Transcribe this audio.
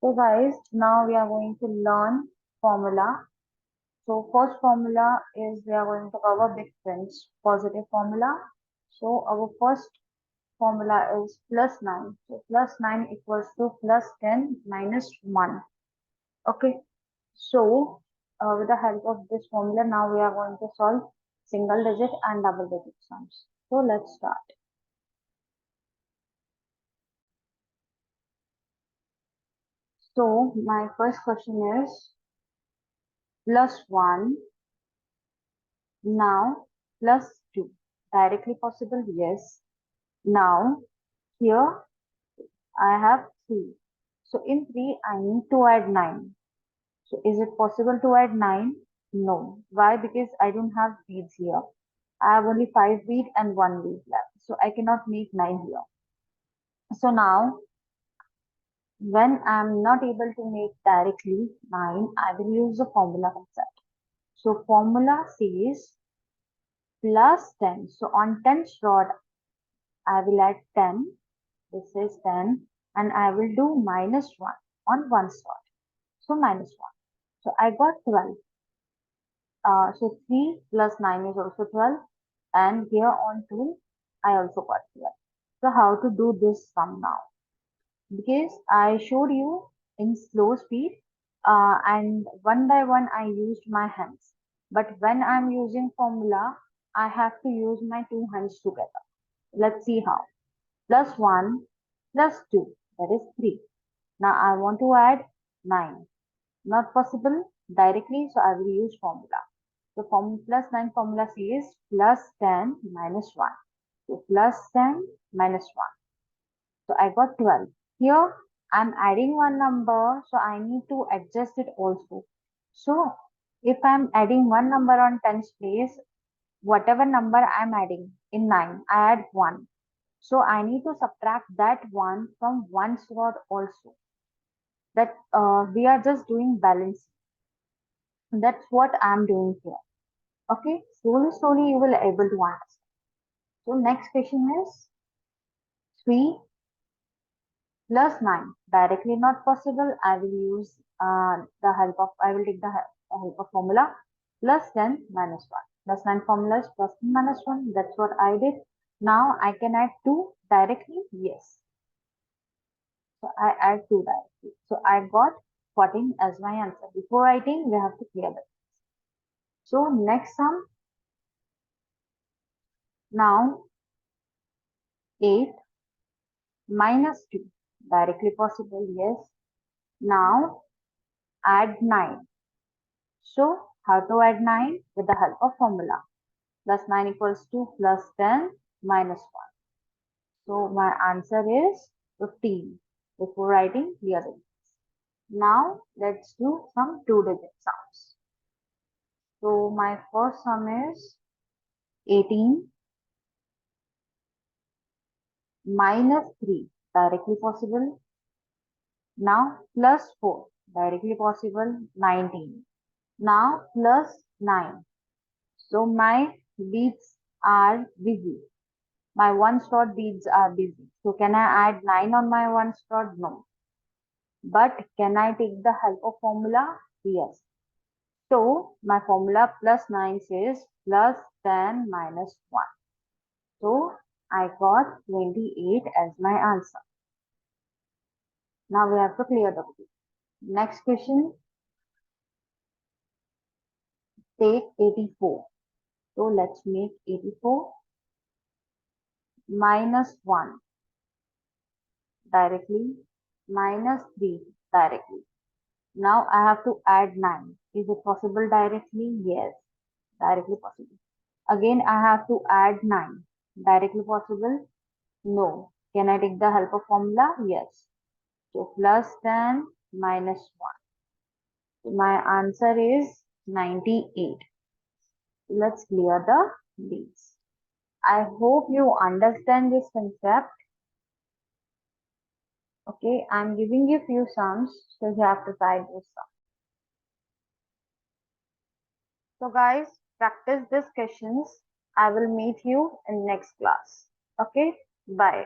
So guys, now we are going to learn formula. So first formula is we are going to cover big friends positive formula. So our first formula is plus 9. So plus 9 equals to plus 10 minus 1. Okay. So with the help of this formula, now we are going to solve single digit and double digit sums. So let's start. So my first question is plus 1. Now plus 2. Directly possible? Yes. Now here I have 3. So in 3 I need to add 9. So is it possible to add 9? No. Why? Because I don't have beads here. I have only 5 beads and 1 bead left. So I cannot make 9 here. So now when I am not able to make directly 9, I will use the formula concept. So formula says plus 10. So on 10th rod I will add 10. This is 10 and I will do minus 1 on one side. So minus 1. So I got 12. So 3 plus 9 is also 12 and here on 2 I also got 12. So how to do this sum now? Because I showed you in slow speed and one by one I used my hands. But when I'm using formula, I have to use my two hands together. Let's see how. Plus 1 plus 2, that is 3. Now I want to add 9. Not possible directly, so I will use formula. So plus 9 formula says plus 10 minus 1. So plus 10 minus 1. So I got 12. Here I'm adding one number, so I need to adjust it also. So if I'm adding one number on 10's place, whatever number I'm adding in 9, I add 1. So I need to subtract that 1 from 1's rod also. That we are just doing balance. That's what I'm doing here. Okay, slowly you will able to understand. So next question is 3 plus 9. Directly not possible. I will use I will take the help of formula. Plus 10 minus 1. Plus 9 formula is plus 10 minus 1. That's what I did. Now I can add 2 directly. Yes. So I add 2 directly. So I got 14 as my answer. Before writing, we have to clear that. So next sum. Now 8 minus 2. Directly possible, yes. Now add 9. So how to add 9? With the help of formula. Plus 9 equals to plus 10 minus 1. So my answer is 15. Before writing, clear it. Now let's do some two-digit sums. So my first sum is 18 minus 3. Directly possible. Now plus 4. Directly possible. 19. Now plus 9. So my beads are busy. My one slot beads are busy. So can I add 9 on my one slot? No. But can I take the help of formula? Yes. So my formula plus 9 says plus 10 minus 1. So I got 28 as my answer. Now we have to clear the book. Next question. Take 84. So let's make 84 minus 1 directly minus 3 directly. Now I have to add 9. Is it possible directly? Yes, directly possible. Again, I have to add 9. Directly possible? No. Can I take the help of formula? Yes. So plus 10 minus 1. So my answer is 98. Let's clear the beads. I hope you understand this concept. Okay, I'm giving you few sums, so you have to try those sums. So guys, practice these questions. I will meet you in next class. Okay, bye.